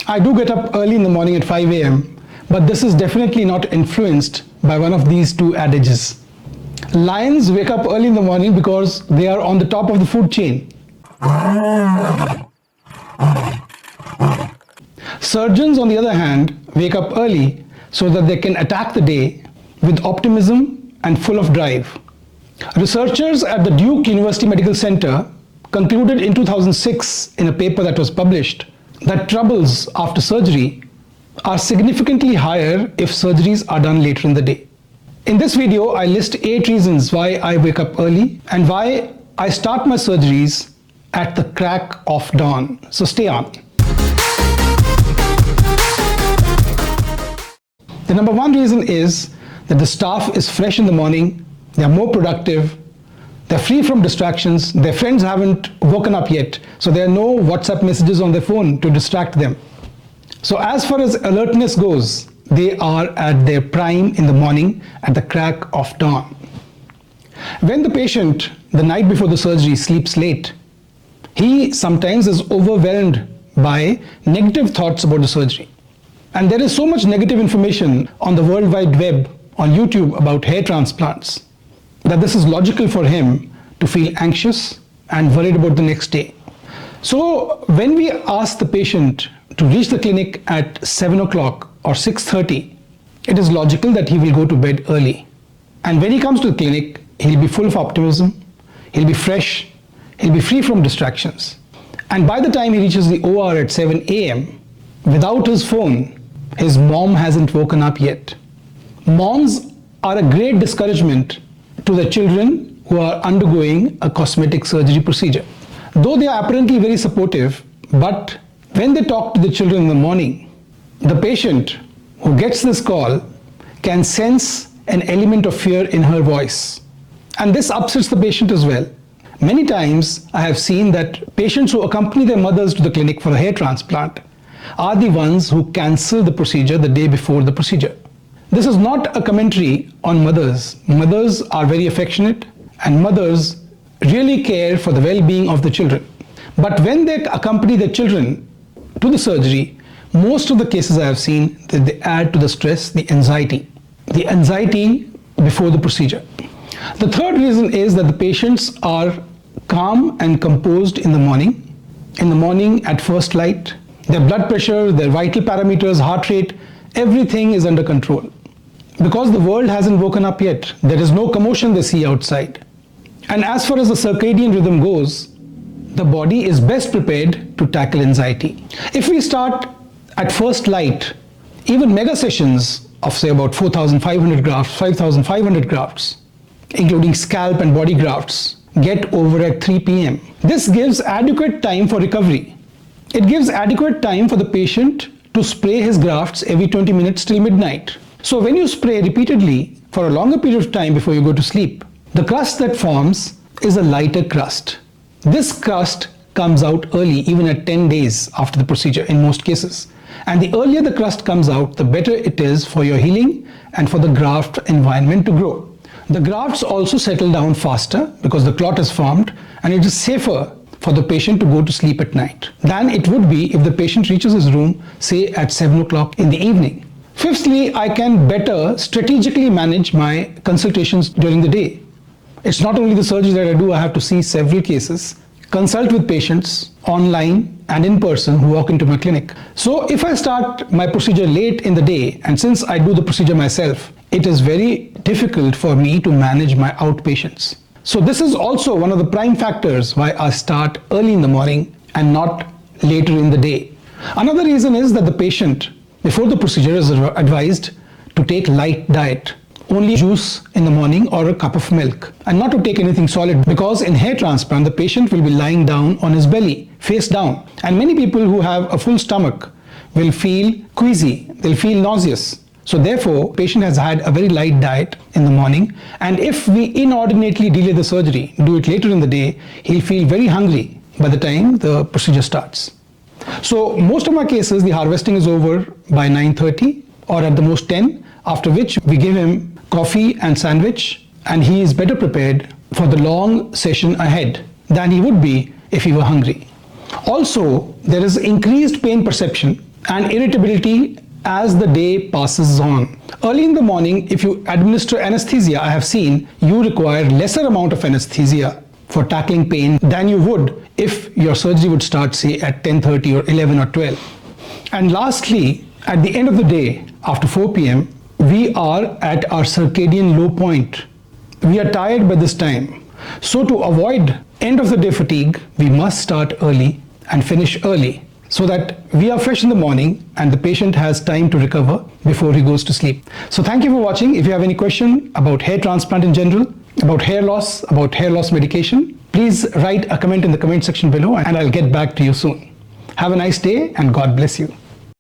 I do get up early in the morning at 5 a.m., but this is definitely not influenced by one of these two adages. Lions wake up early in the morning because they are on the top of the food chain. Surgeons, on the other hand, wake up early so that they can attack the day with optimism and full of drive. Researchers at the Duke University Medical Center concluded in 2006 in a paper that was published that troubles after surgery are significantly higher if surgeries are done later in the day. In this video, I list 8 reasons why I wake up early and why I start my surgeries at the crack of dawn. So stay on. The number one reason is that the staff is fresh in the morning, they are more productive, they're free from distractions, their friends haven't woken up yet, so there are no WhatsApp messages on their phone to distract them. So as far as alertness goes, they are at their prime in the morning at the crack of dawn. When the patient, the night before the surgery, sleeps late, he sometimes is overwhelmed by negative thoughts about the surgery. And there is so much negative information on the World Wide Web, on YouTube, about hair transplants, that this is logical for him to feel anxious and worried about the next day. So when we ask the patient to reach the clinic at 7 o'clock or 6:30, it is logical that he will go to bed early. And when he comes to the clinic, he'll be full of optimism, he'll be fresh, he'll be free from distractions. And by the time he reaches the OR at 7 a.m., without his phone, his mom hasn't woken up yet. Moms are a great discouragement to the children who are undergoing a cosmetic surgery procedure. Though they are apparently very supportive, but when they talk to the children in the morning, the patient who gets this call can sense an element of fear in her voice. And this upsets the patient as well. Many times I have seen that patients who accompany their mothers to the clinic for a hair transplant are the ones who cancel the procedure the day before the procedure. This is not a commentary on mothers. Mothers are very affectionate and mothers really care for the well-being of the children. But when they accompany their children to the surgery, most of the cases I have seen that they add to the stress, the anxiety before the procedure. The third reason is that the patients are calm and composed in the morning at first light. Their blood pressure, their vital parameters, heart rate, everything is under control. Because the world hasn't woken up yet, there is no commotion they see outside. And as far as the circadian rhythm goes, the body is best prepared to tackle anxiety. If we start at first light, even mega sessions of say about 4,500 grafts, 5,500 grafts, including scalp and body grafts, get over at 3 p.m. This gives adequate time for recovery. It gives adequate time for the patient to spray his grafts every 20 minutes till midnight. So when you spray repeatedly for a longer period of time before you go to sleep, the crust that forms is a lighter crust. This crust comes out early, even at 10 days after the procedure in most cases. And the earlier the crust comes out, the better it is for your healing and for the graft environment to grow. The grafts also settle down faster because the clot is formed, and it is safer for the patient to go to sleep at night than it would be if the patient reaches his room, say at 7 o'clock in the evening. Fifthly, I can better strategically manage my consultations during the day. It's not only the surgery that I do, I have to see several cases, consult with patients online and in person who walk into my clinic. So if I start my procedure late in the day, and since I do the procedure myself, it is very difficult for me to manage my outpatients. So this is also one of the prime factors why I start early in the morning and not later in the day. Another reason is that the patient before the procedure is advised to take light diet, only juice in the morning or a cup of milk, and not to take anything solid, because in hair transplant the patient will be lying down on his belly, face down, and many people who have a full stomach will feel queasy, they'll feel nauseous. So therefore, patient has had a very light diet in the morning, and if we inordinately delay the surgery, do it later in the day, he'll feel very hungry by the time the procedure starts. So most of my cases, the harvesting is over by 9:30 or at the most 10, after which we give him coffee and sandwich, and he is better prepared for the long session ahead than he would be if he were hungry. Also, there is increased pain perception and irritability as the day passes on. Early in the morning, if you administer anesthesia, I have seen you require lesser amount of anesthesia for tackling pain than you would if your surgery would start, say, at 10:30 or 11 or 12. And lastly, at the end of the day, after 4 p.m., we are at our circadian low point. We are tired by this time. So to avoid end of the day fatigue, we must start early and finish early so that we are fresh in the morning and the patient has time to recover before he goes to sleep. So thank you for watching. If you have any question about hair transplant in general, about hair loss medication, please write a comment in the comment section below and I'll get back to you soon. Have a nice day and God bless you.